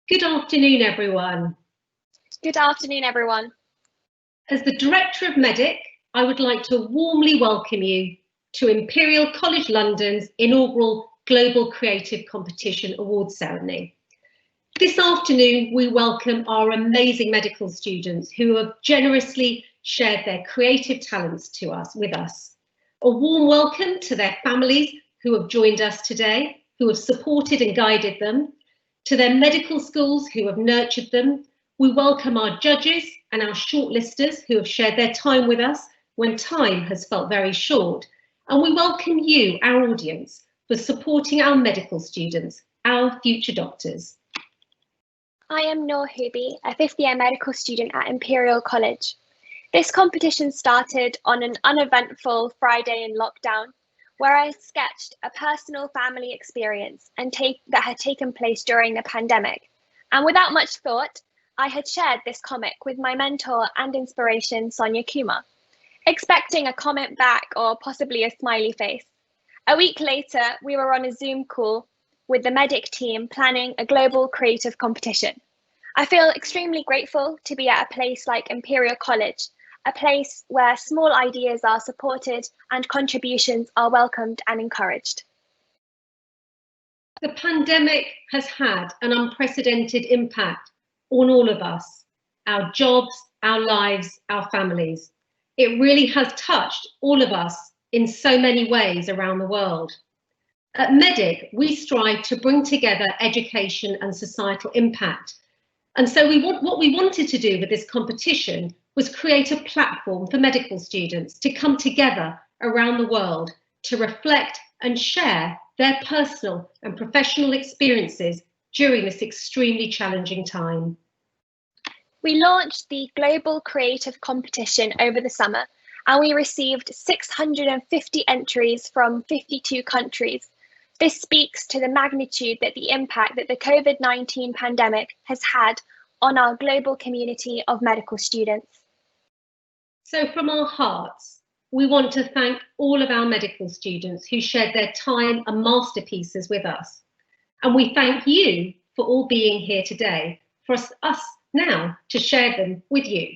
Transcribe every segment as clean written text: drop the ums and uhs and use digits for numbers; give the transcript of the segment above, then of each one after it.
Good afternoon, everyone. Good afternoon, everyone. As the Director of Medic, I would like to warmly welcome you to Imperial College London's inaugural Global Creative Competition Awards ceremony. This afternoon, we welcome our amazing medical students who have generously shared their creative talents with us. A warm welcome to their families who have joined us today, who have supported and guided them, to their medical schools who have nurtured them. We welcome our judges and our shortlisters who have shared their time with us when time has felt very short. And we welcome you, our audience, for supporting our medical students, our future doctors. I am Noor Hubi, a fifth year medical student at Imperial College. This competition started on an uneventful Friday in lockdown, where I sketched a personal family experience that had taken place during the pandemic. And without much thought, I had shared this comic with my mentor and inspiration, Sonia Kumar, expecting a comment back or possibly a smiley face. A week later, we were on a Zoom call with the Medic team planning a global creative competition. I feel extremely grateful to be at a place like Imperial College, a place where small ideas are supported and contributions are welcomed and encouraged. The pandemic has had an unprecedented impact on all of us, our jobs, our lives, our families. It really has touched all of us in so many ways around the world. At Medic, we strive to bring together education and societal impact. And so what we wanted to do with this competition was create a platform for medical students to come together around the world to reflect and share their personal and professional experiences during this extremely challenging time. We launched the Global Creative Competition over the summer, and we received 650 entries from 52 countries. This speaks to the magnitude that the impact that the COVID-19 pandemic has had on our global community of medical students. So from our hearts, we want to thank all of our medical students who shared their time and masterpieces with us. And we thank you for all being here today, for us now to share them with you.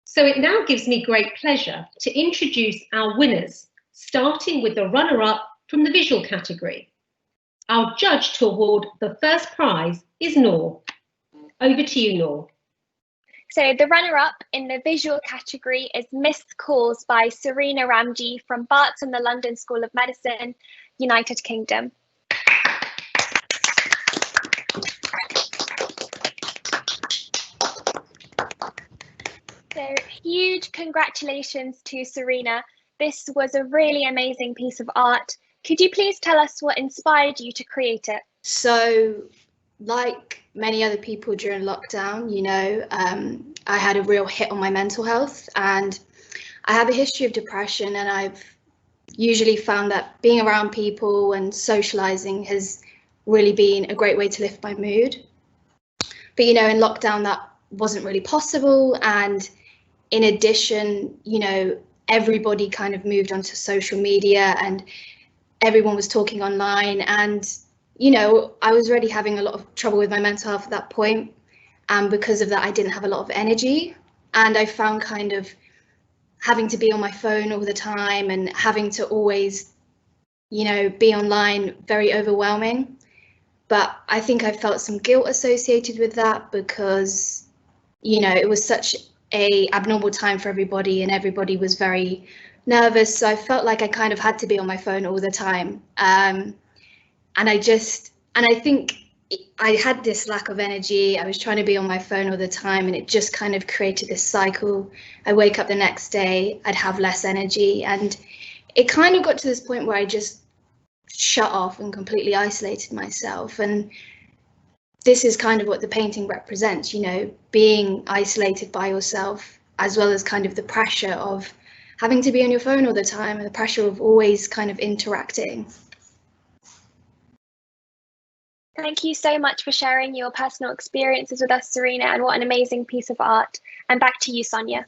So it now gives me great pleasure to introduce our winners, starting with the runner-up from the visual category. Our judge to award the first prize is Noor. Over to you, Noor. So the runner-up in the visual category is Missed Calls by Serena Ramji from Barts and the London School of Medicine, United Kingdom. So huge congratulations to Serena. This was a really amazing piece of art. Could you please tell us what inspired you to create it? So, like many other people during lockdown, I had a real hit on my mental health, and I have a history of depression, and I've usually found that being around people and socializing has really been a great way to lift my mood. But, in lockdown, that wasn't really possible. And in addition, everybody kind of moved onto social media and everyone was talking online, and I was already having a lot of trouble with my mental health at that point, and because of that I didn't have a lot of energy, and I found kind of having to be on my phone all the time and having to always be online very overwhelming. But I think I felt some guilt associated with that because it was such a abnormal time for everybody and everybody was very nervous, so I felt like I kind of had to be on my phone all the time. And I think I had this lack of energy. I was trying to be on my phone all the time, and it just kind of created this cycle. I wake up the next day, I'd have less energy, and it kind of got to this point where I just shut off and completely isolated myself. And this is kind of what the painting represents, being isolated by yourself, as well as kind of the pressure of having to be on your phone all the time and the pressure of always kind of interacting. Thank you so much for sharing your personal experiences with us, Serena, and what an amazing piece of art. And back to you, Sonia.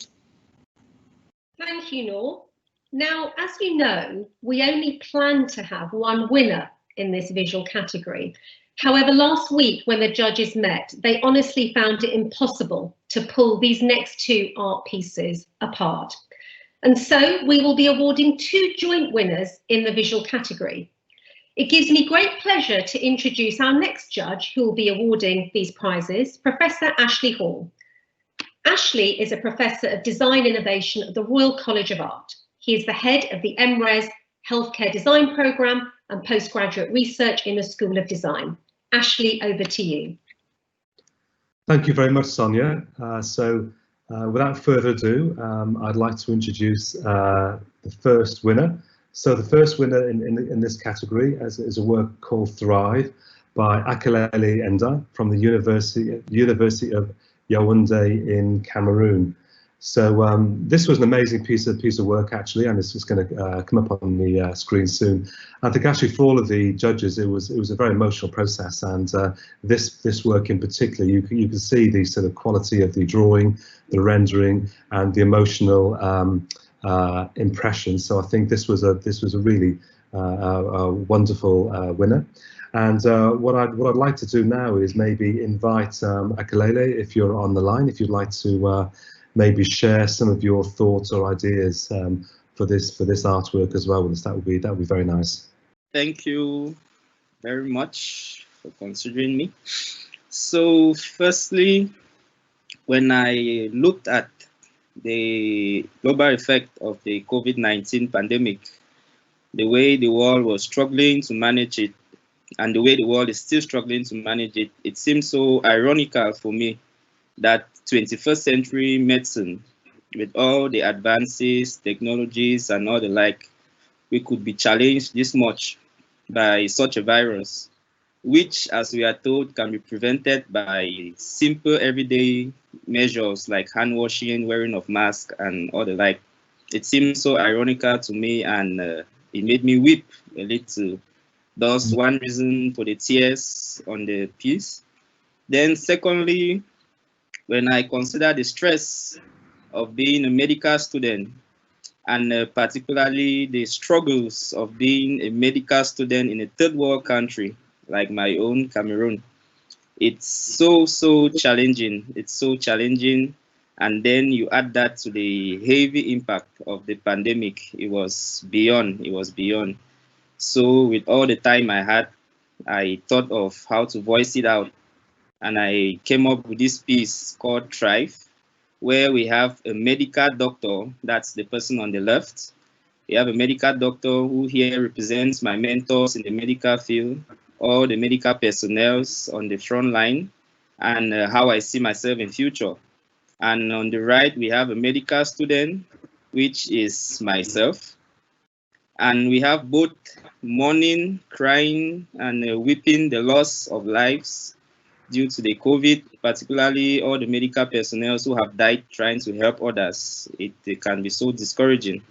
Thank you, Noor. Now, as you know, we only plan to have one winner in this visual category, However, last week when the judges met, they honestly found it impossible to pull these next two art pieces apart. And so we will be awarding two joint winners in the visual category. It gives me great pleasure to introduce our next judge who will be awarding these prizes, Professor Ashley Hall. Ashley is a Professor of Design Innovation at the Royal College of Art. He is the head of the MRes Healthcare Design Programme and postgraduate research in the School of Design. Ashley, over to you. Thank you very much, Sonia. Without further ado, I'd like to introduce the first winner. So the first winner in this category is a work called Thrive by Akelele Endai from the University of Yaoundé in Cameroon. So this was an amazing piece of work actually, and this is going to come up on the screen soon. I think actually for all of the judges, it was a very emotional process, and this work in particular, you can see the sort of quality of the drawing, the rendering, and the emotional impression. So I think this was a really wonderful winner. And what I'd like to do now is maybe invite Akelele, if you're on the line, if you'd like to maybe share some of your thoughts or ideas for this artwork as well with us. That would be very nice. Thank you very much for considering me. So firstly, when I looked at the global effect of the COVID-19 pandemic, the way the world was struggling to manage it, and the way the world is still struggling to manage it, it seems so ironical for me that 21st century medicine, with all the advances, technologies, and all the like, we could be challenged this much by such a virus, which, as we are told, can be prevented by simple everyday measures like hand washing, wearing of masks, and all the like. It seems so ironical to me, and it made me weep a little. That's one reason for the tears on the piece. Then secondly, when I consider the stress of being a medical student, and particularly the struggles of being a medical student in a third world country like my own Cameroon, it's so challenging. It's so challenging. And then you add that to the heavy impact of the pandemic. It was beyond. So with all the time I had, I thought of how to voice it out. And I came up with this piece called Thrive, where we have a medical doctor, that's the person on the left. We have a medical doctor who here represents my mentors in the medical field, all the medical personnel on the front line, and how I see myself in future. And on the right, we have a medical student, which is myself. And we have both mourning, crying, and weeping the loss of lives due to the COVID, particularly all the medical personnel who have died trying to help others. It can be so discouraging.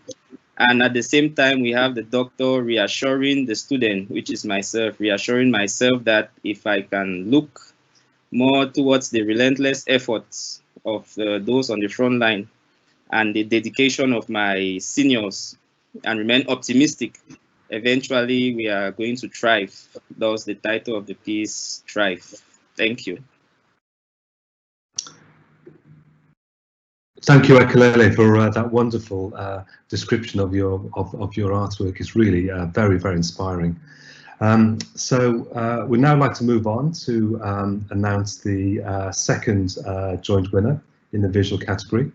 And at the same time, we have the doctor reassuring the student, which is myself, reassuring myself that if I can look more towards the relentless efforts of those on the front line and the dedication of my seniors and remain optimistic, eventually we are going to thrive. That's the title of the piece, Thrive. Thank you. Thank you, Akelele, for that wonderful description of your artwork. It's really very inspiring. So we'd now like to move on to announce the second joint winner in the visual category.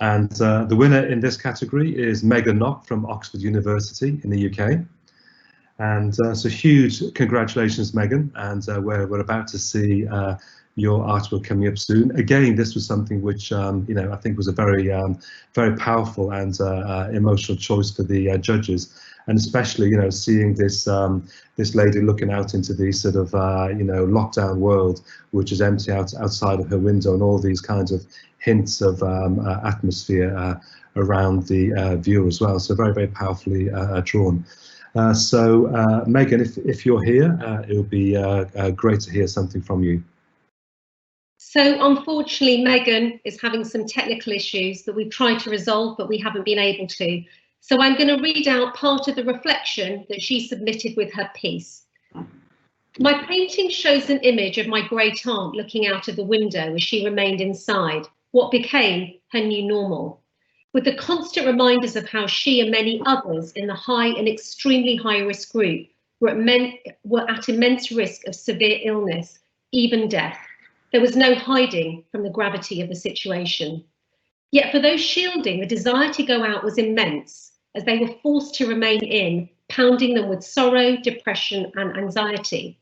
And the winner in this category is Megan Knock from Oxford University in the UK. And so huge congratulations, Megan, and we're about to see your artwork coming up soon. Again, this was something which I think was a very powerful and emotional choice for the judges, and especially seeing this this lady looking out into the sort of lockdown world, which is empty outside of her window, and all these kinds of hints of atmosphere around the viewer as well. So very powerfully drawn. So Megan, if you're here, it would be great to hear something from you. So unfortunately, Megan is having some technical issues that we've tried to resolve, but we haven't been able to. So I'm going to read out part of the reflection that she submitted with her piece. My painting shows an image of my great aunt looking out of the window as she remained inside, what became her new normal, with the constant reminders of how she and many others in the high and extremely high risk group were at immense risk of severe illness, even death. There was no hiding from the gravity of the situation. Yet for those shielding, the desire to go out was immense, as they were forced to remain in, pounding them with sorrow, depression and anxiety.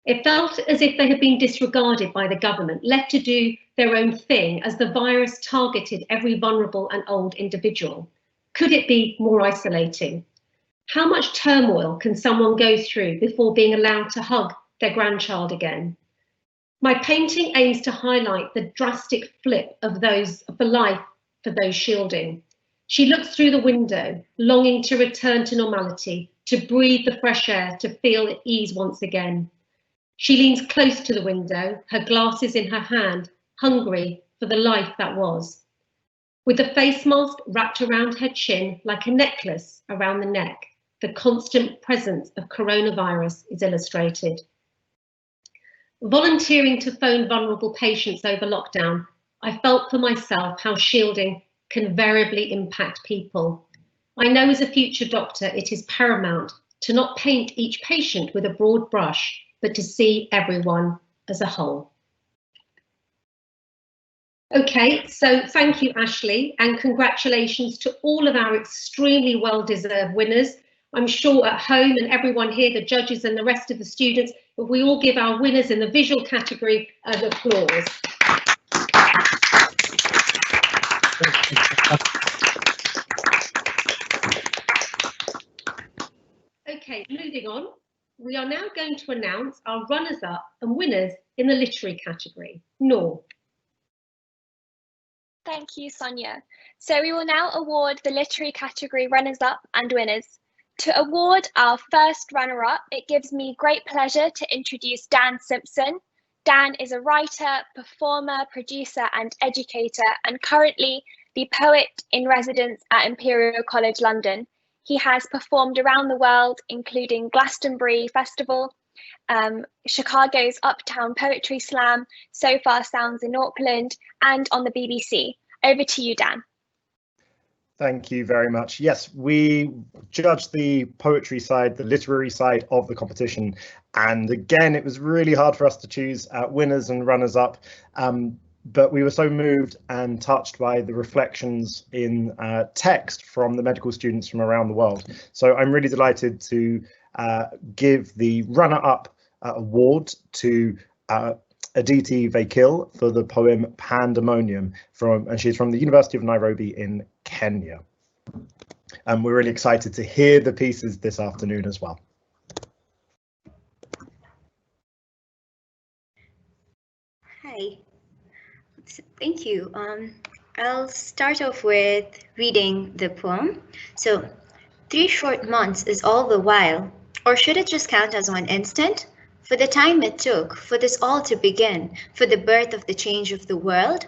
It felt as if they had been disregarded by the government, left to do their own thing as the virus targeted every vulnerable and old individual. Could it be more isolating? How much turmoil can someone go through before being allowed to hug their grandchild again? My painting aims to highlight the drastic flip of those for life for those shielding. She looks through the window, longing to return to normality, to breathe the fresh air, to feel at ease once again. She leans close to the window, her glasses in her hand, hungry for the life that was. With the face mask wrapped around her chin like a necklace around the neck, the constant presence of coronavirus is illustrated. Volunteering to phone vulnerable patients over lockdown, I felt for myself how shielding can variably impact people. I know as a future doctor, it is paramount to not paint each patient with a broad brush, but to see everyone as a whole. Okay, so thank you, Ashley, and congratulations to all of our extremely well-deserved winners. I'm sure at home and everyone here, the judges and the rest of the students, if we all give our winners in the visual category an applause. Okay, moving on. We are now going to announce our runners-up and winners in the literary category. Noor. Thank you, Sonia. So we will now award the literary category runners-up and winners. To award our first runner-up, it gives me great pleasure to introduce Dan Simpson. Dan is a writer, performer, producer and educator, and currently the poet in residence at Imperial College London. He has performed around the world, including Glastonbury Festival, Chicago's Uptown Poetry Slam, So Far Sounds in Auckland, and on the BBC. Over to you, Dan. Thank you very much. Yes, we judged the poetry side, the literary side of the competition. And again, it was really hard for us to choose winners and runners up. But we were so moved and touched by the reflections in text from the medical students from around the world. So I'm really delighted to give the runner-up award to Aditi Vakil for the poem Pandemonium, and she's from the University of Nairobi in Kenya. And we're really excited to hear the pieces this afternoon as well. Hi. Thank you. I'll start off with reading the poem. So, 3 short months is all the while, or should it just count as 1 instant? For the time it took for this all to begin, for the birth of the change of the world?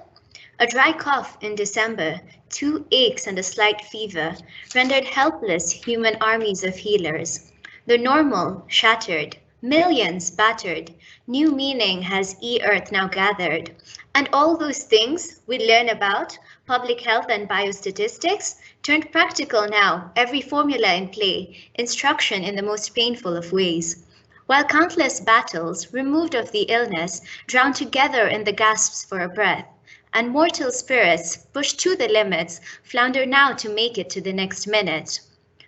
A dry cough in December, 2 aches and a slight fever, rendered helpless human armies of healers. The normal shattered, millions battered, new meaning has earth now gathered. And all those things we learn about, public health and biostatistics, turned practical now, every formula in play, instruction in the most painful of ways. While countless battles, removed of the illness, drown together in the gasps for a breath, and mortal spirits, pushed to the limits, flounder now to make it to the next minute.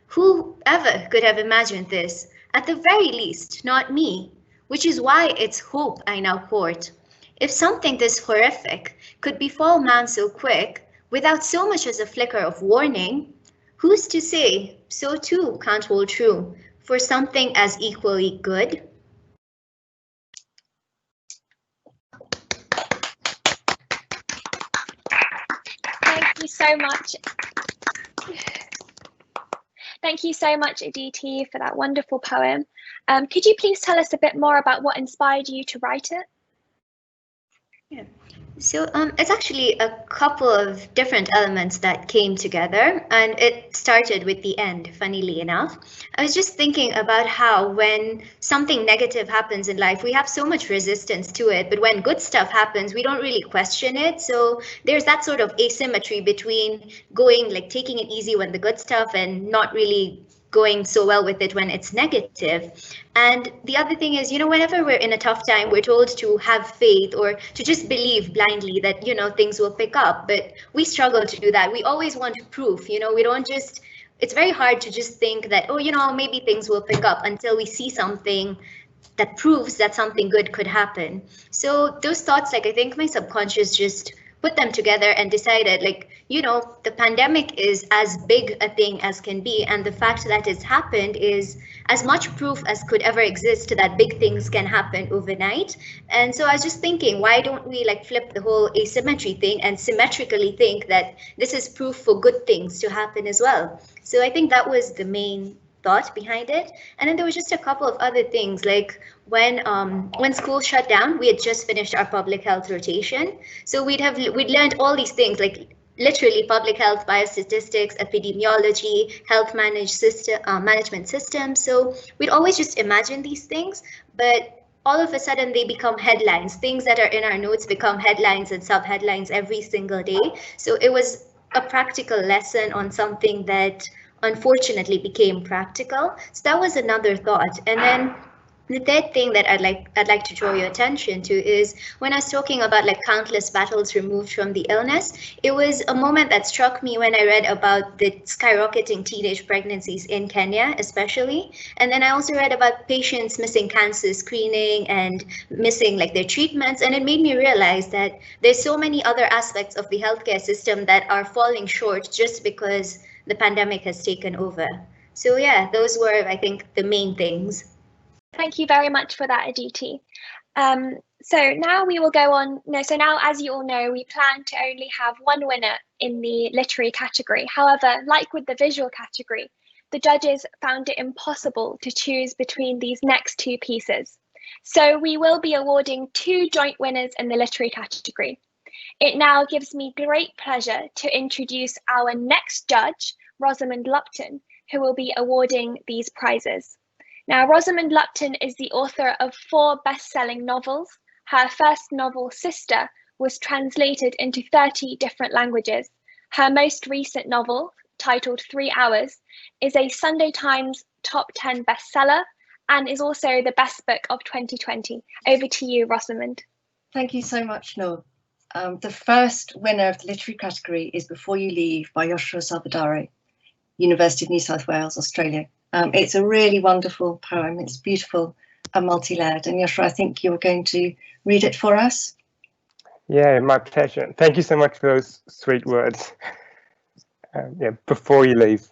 Who ever could have imagined this? At the very least, not me, which is why it's hope I now court. If something this horrific could befall man so quick, without so much as a flicker of warning, who's to say so too can't hold true for something as equally good? Thank you so much. Thank you so much, Aditi, for that wonderful poem. Could you please tell us a bit more about what inspired you to write it? Yeah. So it's actually a couple of different elements that came together, and it started with the end, funnily enough. I was just thinking about how when something negative happens in life, we have so much resistance to it, but when good stuff happens, we don't really question it. So there's that sort of asymmetry between going, like taking it easy when the good stuff and not really going so well with it when it's negative. And the other thing is, whenever we're in a tough time, we're told to have faith or to just believe blindly that, things will pick up. But we struggle to do that. We always want proof, we don't just, it's very hard to just think that, oh, maybe things will pick up until we see something that proves that something good could happen. So those thoughts, like I think my subconscious just put them together and decided, like, the pandemic is as big a thing as can be, and the fact that it's happened is as much proof as could ever exist that big things can happen overnight. And so I was just thinking, why don't we like flip the whole asymmetry thing and symmetrically think that this is proof for good things to happen as well? So I think that was the main thought behind it. And then there was just a couple of other things, like when school shut down, we had just finished our public health rotation. So we'd learned all these things, like literally public health, biostatistics, epidemiology, health management systems. So we'd always just imagine these things, but all of a sudden they become headlines. Things that are in our notes become headlines and sub-headlines every single day. So it was a practical lesson on something that unfortunately became practical. So that was another thought. And then the third thing that I'd like to draw your attention to is when I was talking about like countless battles removed from the illness, it was a moment that struck me when I read about the skyrocketing teenage pregnancies in Kenya, especially. And then I also read about patients missing cancer screening and missing like their treatments. And it made me realize that there's so many other aspects of the healthcare system that are falling short just because the pandemic has taken over. So yeah, those were, I think, the main things. Thank you very much for that, Aditi. So now we will go on. So now, as you all know, we plan to only have one winner in the literary category. However, like with the visual category, the judges found it impossible to choose between these next two pieces. So we will be awarding two joint winners in the literary category. It now gives me great pleasure to introduce our next judge, Rosamond Lupton, who will be awarding these prizes. Now, Rosamond Lupton is the author of 4 best-selling novels. Her first novel, Sister, was translated into 30 different languages. Her most recent novel, titled 3 Hours, is a Sunday Times top 10 bestseller and is also the best book of 2020. Over to you, Rosamond. Thank you so much, Noor. The first winner of the literary category is Before You Leave by Yoshua Salvadare, University of New South Wales, Australia. It's a really wonderful poem. It's beautiful and multi-layered. And Yoshua, I think you're going to read it for us. Yeah, my pleasure. Thank you so much for those sweet words. Before you leave.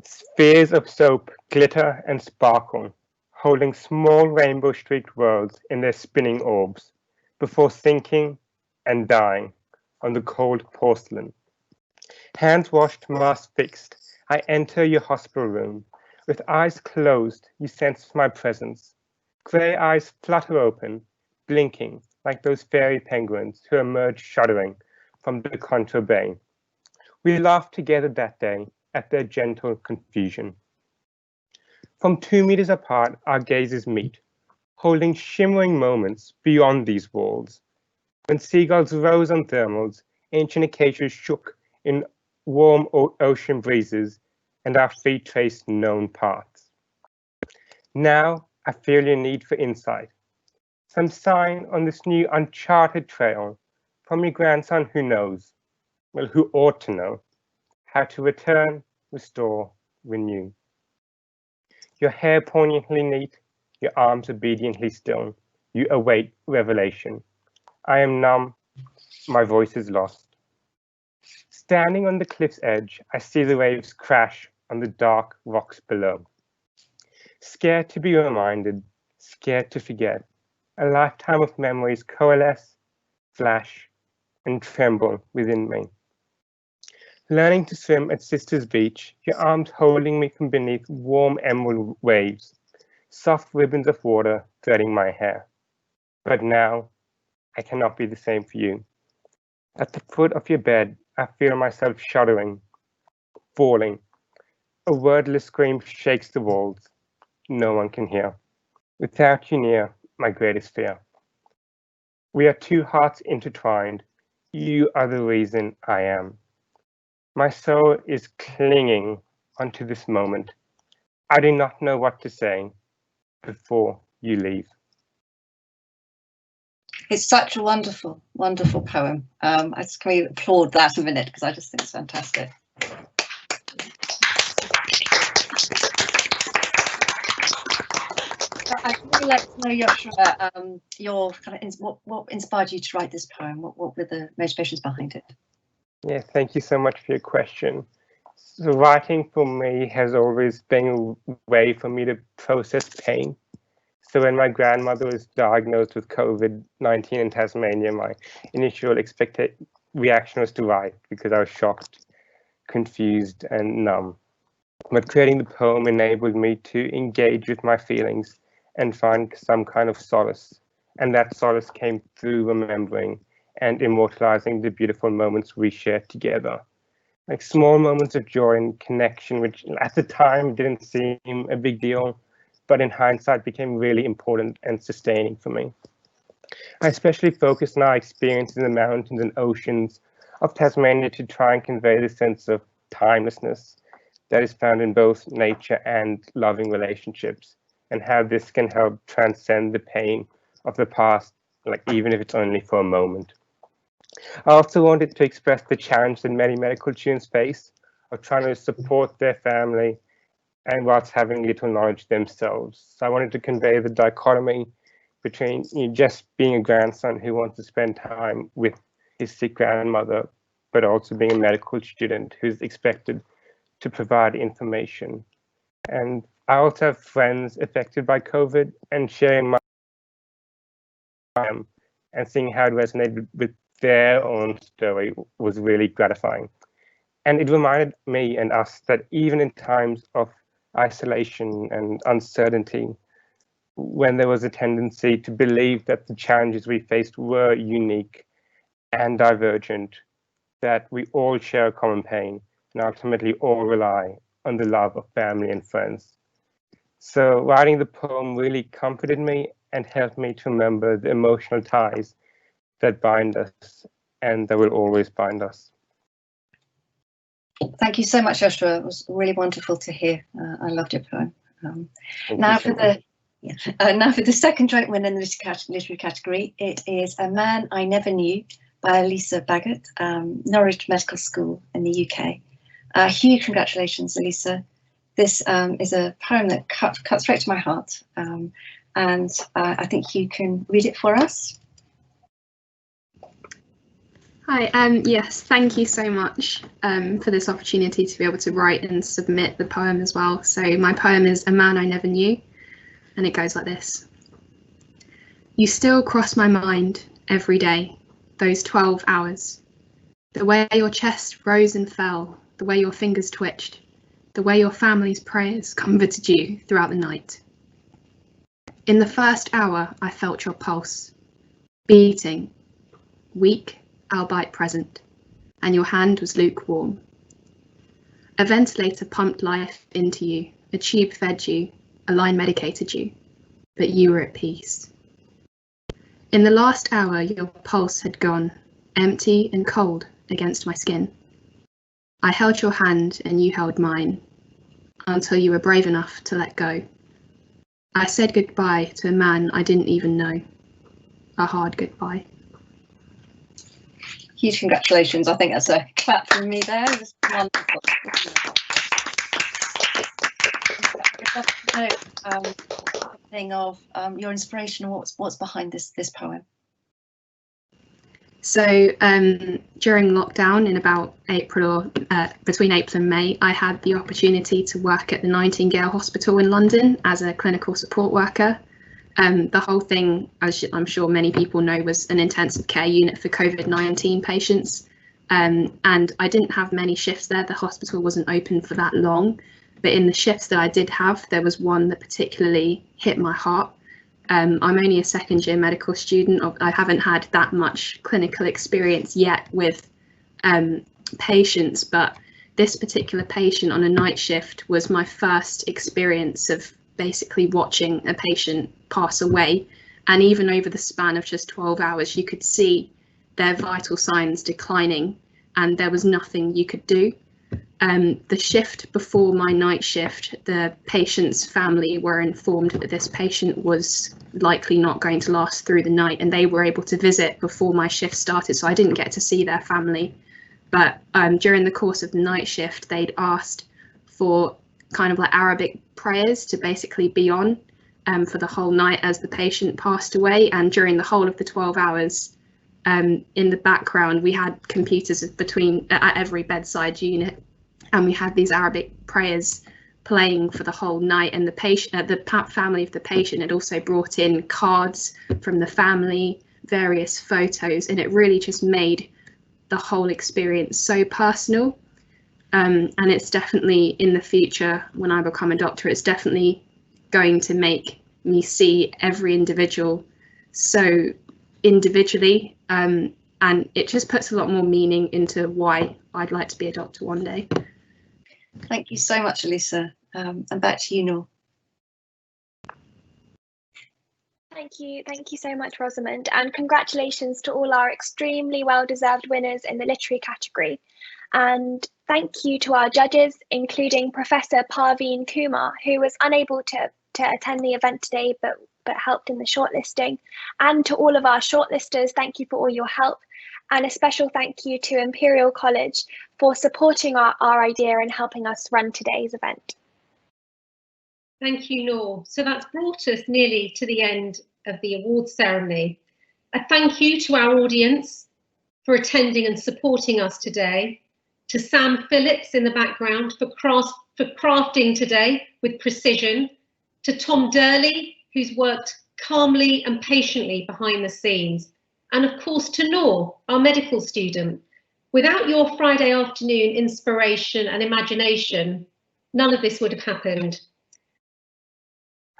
Spheres of soap glitter and sparkle, holding small rainbow-streaked worlds in their spinning orbs, before sinking and dying on the cold porcelain. Hands washed, mask fixed, I enter your hospital room. With eyes closed, you sense my presence. Grey eyes flutter open, blinking like those fairy penguins who emerge shuddering from the Contra Bay. We laughed together that day at their gentle confusion. From 2 meters apart, our gazes meet, holding shimmering moments beyond these walls. When seagulls rose on thermals, ancient acacias shook in warm ocean breezes, and our feet traced known paths. Now I feel your need for insight, some sign on this new uncharted trail from your grandson who knows, well, who ought to know, how to return, restore, renew. Your hair poignantly neat, your arms obediently still, you await revelation. I am numb, my voice is lost. Standing on the cliff's edge, I see the waves crash on the dark rocks below. Scared to be reminded, scared to forget, a lifetime of memories coalesce, flash, and tremble within me. Learning to swim at Sister's Beach, your arms holding me from beneath warm emerald waves, soft ribbons of water threading my hair. But now, I cannot be the same for you. At the foot of your bed, I feel myself shuddering, falling. A wordless scream shakes the walls. No one can hear. Without you near, my greatest fear. We are two hearts intertwined. You are the reason I am. My soul is clinging onto this moment. I do not know what to say before you leave. It's such a wonderful, wonderful poem. Can we applaud that a minute, because I just think it's fantastic. I'd really like to know, Joshua, your kind of what inspired you to write this poem? What were the motivations behind it? Yeah, thank you so much for your question. So writing for me has always been a way for me to process pain. So when my grandmother was diagnosed with COVID-19 in Tasmania, my initial expected reaction was to write because I was shocked, confused, and numb. But creating the poem enabled me to engage with my feelings and find some kind of solace. And that solace came through remembering and immortalizing the beautiful moments we shared together. Like small moments of joy and connection, which at the time didn't seem a big deal, but in hindsight became really important and sustaining for me. I especially focused on our experience in the mountains and oceans of Tasmania to try and convey the sense of timelessness that is found in both nature and loving relationships, and how this can help transcend the pain of the past, like even if it's only for a moment. I also wanted to express the challenge that many medical students face of trying to support their family and whilst having little knowledge themselves. So I wanted to convey the dichotomy between just being a grandson who wants to spend time with his sick grandmother, but also being a medical student who's expected to provide information. And I also have friends affected by COVID, and sharing my and seeing how it resonated with their own story was really gratifying. And it reminded me and us that even in times of isolation and uncertainty, when there was a tendency to believe that the challenges we faced were unique and divergent, that we all share a common pain and ultimately all rely on the love of family and friends. So writing the poem really comforted me and helped me to remember the emotional ties that bind us and that will always bind us. Thank you so much, Joshua. It was really wonderful to hear. I loved your poem. Now for the second joint winner in the literary category, it is A Man I Never Knew by Elisa Baggott, Norwich Medical School in the UK. Huge congratulations, Elisa. This is a poem that cut straight to my heart, and I think you can read it for us. Hi, yes, thank you so much for this opportunity to be able to write and submit the poem as well. So my poem is A Man I Never Knew, and it goes like this. You still cross my mind every day, those 12 hours. The way your chest rose and fell, the way your fingers twitched, the way your family's prayers comforted you throughout the night. In the first hour, I felt your pulse, beating, weak, albeit present, and your hand was lukewarm. A ventilator pumped life into you, a tube fed you, a line medicated you, but you were at peace. In the last hour, your pulse had gone, empty and cold against my skin. I held your hand and you held mine, until you were brave enough to let go. I said goodbye to a man I didn't even know, a hard goodbye. Huge congratulations. I think that's a clap from me there. It was wonderful. Thing of your inspiration, what's behind this poem? So during lockdown in about April or between April and May, I had the opportunity to work at the Nightingale Hospital in London as a clinical support worker. The whole thing, as I'm sure many people know, was an intensive care unit for COVID-19 patients. And I didn't have many shifts there. The hospital wasn't open for that long. But in the shifts that I did have, there was one that particularly hit my heart. I'm only a second year medical student. I haven't had that much clinical experience yet with patients, but this particular patient on a night shift was my first experience of basically watching a patient pass away. And even over the span of just 12 hours, you could see their vital signs declining and there was nothing you could do. The shift before my night shift, the patient's family were informed that this patient was likely not going to last through the night, and they were able to visit before my shift started, so I didn't get to see their family. But during the course of the night shift, they'd asked for kind of like Arabic prayers to basically be on for the whole night as the patient passed away. And during the whole of the 12 hours, in the background, we had computers at every bedside unit, and we had these Arabic prayers playing for the whole night. And the patient, the family of the patient, had also brought in cards from the family, various photos, and it really just made the whole experience so personal. And it's definitely, in the future, when I become a doctor, it's definitely going to make me see every individual so individually, and it just puts a lot more meaning into why I'd like to be a doctor one day. Thank you so much, Elisa. And back to you, Noor. Thank you so much, Rosamond, and congratulations to all our extremely well-deserved winners in the literary category. And thank you to our judges, including Professor Parveen Kumar, who was unable to attend the event today, but helped in the shortlisting. And to all of our shortlisters, thank you for all your help. And a special thank you to Imperial College for supporting our idea and helping us run today's event. Thank you, Noor. So that's brought us nearly to the end of the awards ceremony. A thank you to our audience for attending and supporting us today, to Sam Phillips in the background for crafting today with precision, to Tom Durley, who's worked calmly and patiently behind the scenes, and of course to Noor, our medical student. Without your Friday afternoon inspiration and imagination, none of this would have happened.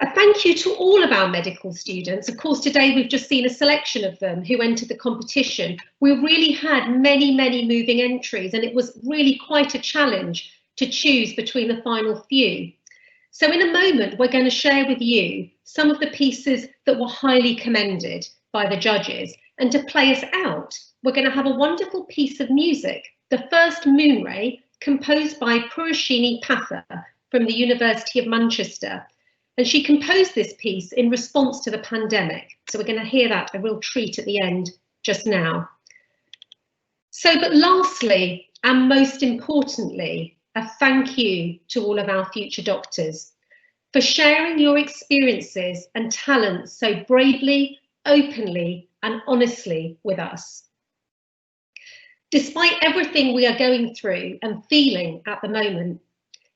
A thank you to all of our medical students. Of course, today we've just seen a selection of them who entered the competition. We really had many, many moving entries, and it was really quite a challenge to choose between the final few. So in a moment, we're going to share with you some of the pieces that were highly commended by the judges. And to play us out, we're going to have a wonderful piece of music, the first Moonray, composed by Purashini Patha from the University of Manchester. And she composed this piece in response to the pandemic. So we're going to hear that, a real treat at the end just now. So, but lastly, and most importantly, a thank you to all of our future doctors for sharing your experiences and talents so bravely, openly, and honestly with us. Despite everything we are going through and feeling at the moment,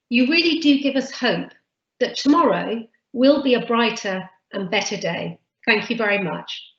you really do give us hope that tomorrow will be a brighter and better day. Thank you very much.